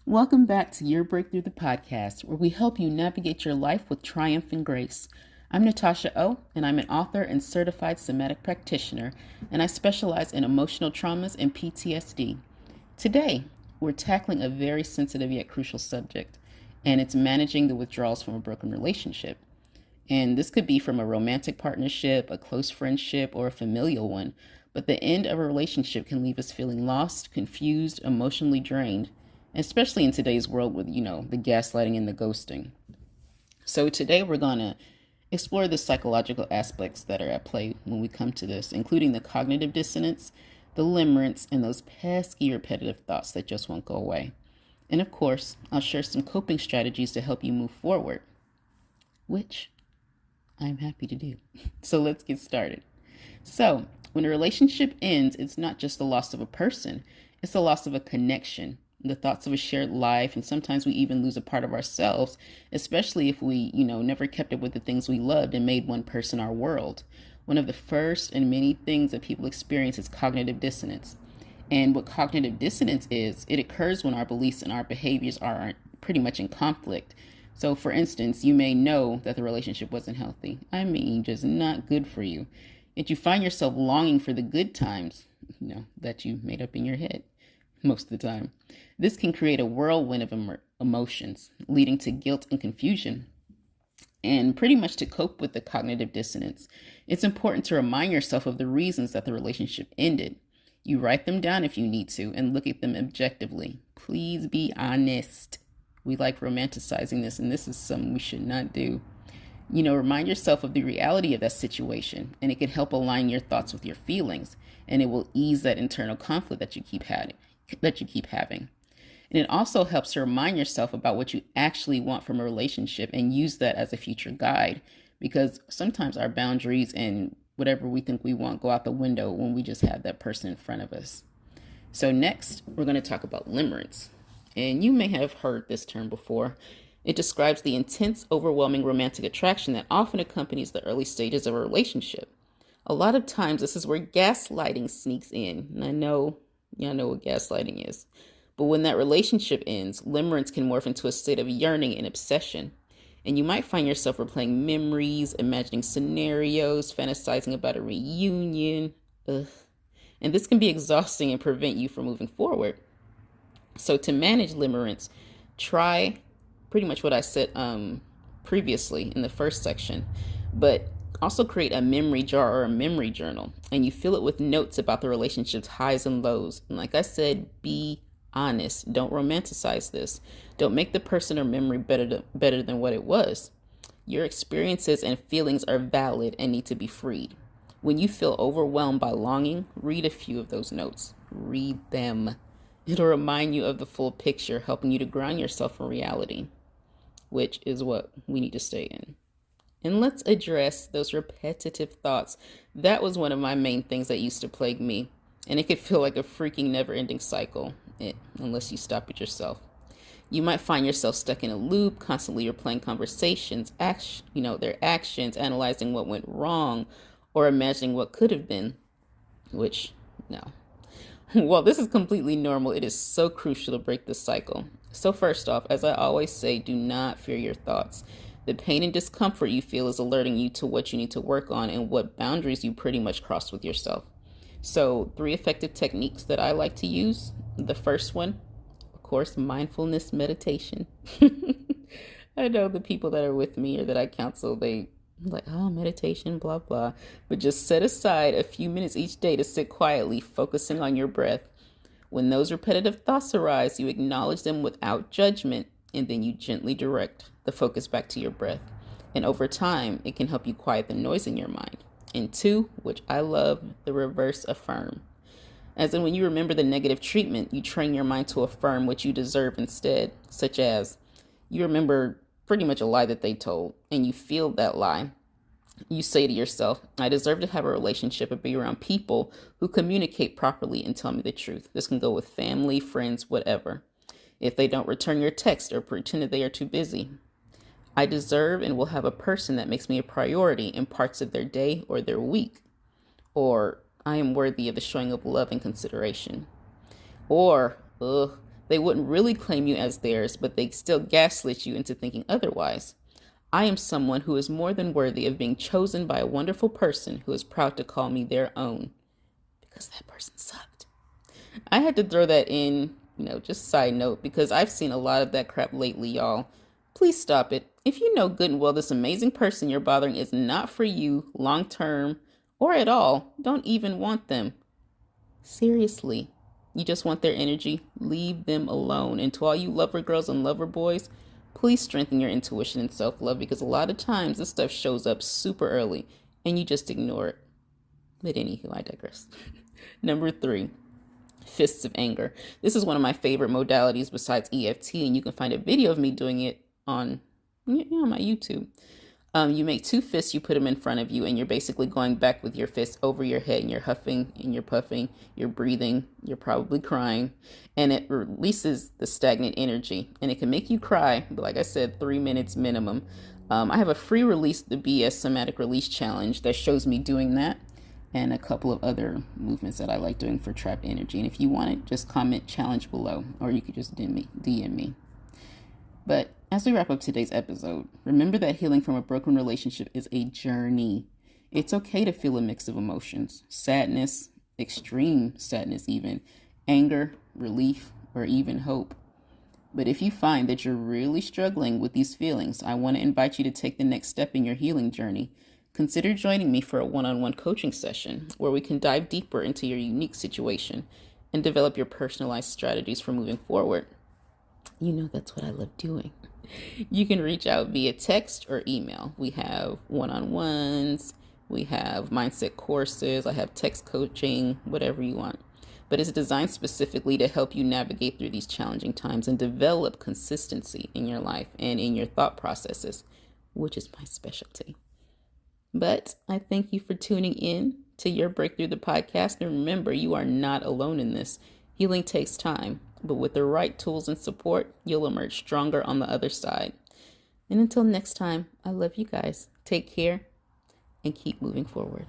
Welcome back to Your Breakthrough the podcast, where we help you navigate your life with triumph and grace. I'm Natasha O, and I'm an author and certified somatic practitioner, and I specialize in emotional traumas and PTSD. Today, we're tackling a very sensitive yet crucial subject, and it's managing the withdrawals from a broken relationship. And this could be from a romantic partnership, a close friendship, or a familial one. But the end of a relationship can leave us feeling lost, confused, emotionally drained, especially in today's world with, the gaslighting and the ghosting. So today we're going to explore the psychological aspects that are at play when we come to this, including the cognitive dissonance, the limerence, and those pesky repetitive thoughts that just won't go away. And of course, I'll share some coping strategies to help you move forward, which I'm happy to do. So let's get started. So when a relationship ends, it's not just the loss of a person, it's the loss of a connection, the thoughts of a shared life, and sometimes we even lose a part of ourselves, especially if we, never kept up with the things we loved and made one person our world. One of the first and many things that people experience is cognitive dissonance. And what cognitive dissonance is, it occurs when our beliefs and our behaviors are pretty much in conflict. So, for instance, you may know that the relationship wasn't healthy. I mean, just not good for you. Yet you find yourself longing for the good times, that you made up in your head most of the time. This can create a whirlwind of emotions, leading to guilt and confusion. And pretty much to cope with the cognitive dissonance, it's important to remind yourself of the reasons that the relationship ended. You write them down if you need to and look at them objectively. Please be honest. We like romanticizing this, and this is something we should not do. Remind yourself of the reality of that situation, and it can help align your thoughts with your feelings, and it will ease that internal conflict that you keep having. And it also helps to remind yourself about what you actually want from a relationship and use that as a future guide, because sometimes our boundaries and whatever we think we want go out the window when we just have that person in front of us. So next, we're going to talk about limerence. And you may have heard this term before. It describes the intense, overwhelming romantic attraction that often accompanies the early stages of a relationship. A lot of times, this is where gaslighting sneaks in. And I know y'all know what gaslighting is. But when that relationship ends, limerence can morph into a state of yearning and obsession. And you might find yourself replaying memories, imagining scenarios, fantasizing about a reunion. Ugh. And this can be exhausting and prevent you from moving forward. So to manage limerence, try pretty much what I said previously in the first section, but also create a memory jar or a memory journal, and you fill it with notes about the relationship's highs and lows. And like I said, be honest. Don't romanticize this. Don't make the person or memory better than what it was. Your experiences and feelings are valid and need to be freed. When you feel overwhelmed by longing, read a few of those notes. Read them. It'll remind you of the full picture, helping you to ground yourself in reality, which is what we need to stay in. And let's address those repetitive thoughts. That was one of my main things that used to plague me, and it could feel like a freaking never-ending cycle, unless you stop it yourself. You might find yourself stuck in a loop, constantly replaying conversations, their actions, analyzing what went wrong, or imagining what could have been, which, no. While this is completely normal, it is so crucial to break this cycle. So first off, as I always say, do not fear your thoughts. The pain and discomfort you feel is alerting you to what you need to work on and what boundaries you pretty much crossed with yourself. So 3 effective techniques that I like to use. The first one, of course, mindfulness meditation. I know the people that are with me or that I counsel, they like, oh, meditation, blah, blah. But just set aside a few minutes each day to sit quietly, focusing on your breath. When those repetitive thoughts arise, you acknowledge them without judgment, and then you gently direct the focus back to your breath. And over time, it can help you quiet the noise in your mind. And 2, which I love, the reverse affirm. As in when you remember the negative treatment, you train your mind to affirm what you deserve instead, such as you remember pretty much a lie that they told, and you feel that lie. You say to yourself, I deserve to have a relationship and be around people who communicate properly and tell me the truth. This can go with family, friends, whatever. If they don't return your text or pretend that they are too busy, I deserve and will have a person that makes me a priority in parts of their day or their week. Or I am worthy of the showing of love and consideration. Or, the They wouldn't really claim you as theirs, but they still gaslit you into thinking otherwise. I am someone who is more than worthy of being chosen by a wonderful person who is proud to call me their own. Because that person sucked. I had to throw that in, just side note, because I've seen a lot of that crap lately, y'all. Please stop it. If you know good and well this amazing person you're bothering is not for you long term or at all, don't even want them. Seriously, you just want their energy? Leave them alone. And to all you lover girls and lover boys, please strengthen your intuition and self-love, because a lot of times this stuff shows up super early and you just ignore it. But anywho, I digress. Number 3, fists of anger. This is one of my favorite modalities besides EFT, and you can find a video of me doing it on my YouTube. You make 2 fists, you put them in front of you, and you're basically going back with your fists over your head, and you're huffing and you're puffing, you're breathing, you're probably crying, and it releases the stagnant energy, and it can make you cry, but like I said, 3 minutes minimum. I have a free release the BS somatic release challenge that shows me doing that, and a couple of other movements that I like doing for trapped energy. And if you want it, just comment challenge below, or you could just DM me. But as we wrap up today's episode, remember that healing from a broken relationship is a journey. It's okay to feel a mix of emotions: sadness, extreme sadness even, anger, relief, or even hope. But if you find that you're really struggling with these feelings, I want to invite you to take the next step in your healing journey. Consider joining me for a one-on-one coaching session where we can dive deeper into your unique situation and develop your personalized strategies for moving forward. That's what I love doing. You can reach out via text or email. We have one-on-ones, we have mindset courses, I have text coaching, whatever you want. But it's designed specifically to help you navigate through these challenging times and develop consistency in your life and in your thought processes, which is my specialty. But I thank you for tuning in to Your Breakthrough the podcast. And remember, you are not alone in this. Healing takes time, but with the right tools and support, you'll emerge stronger on the other side. And until next time, I love you guys. Take care and keep moving forward.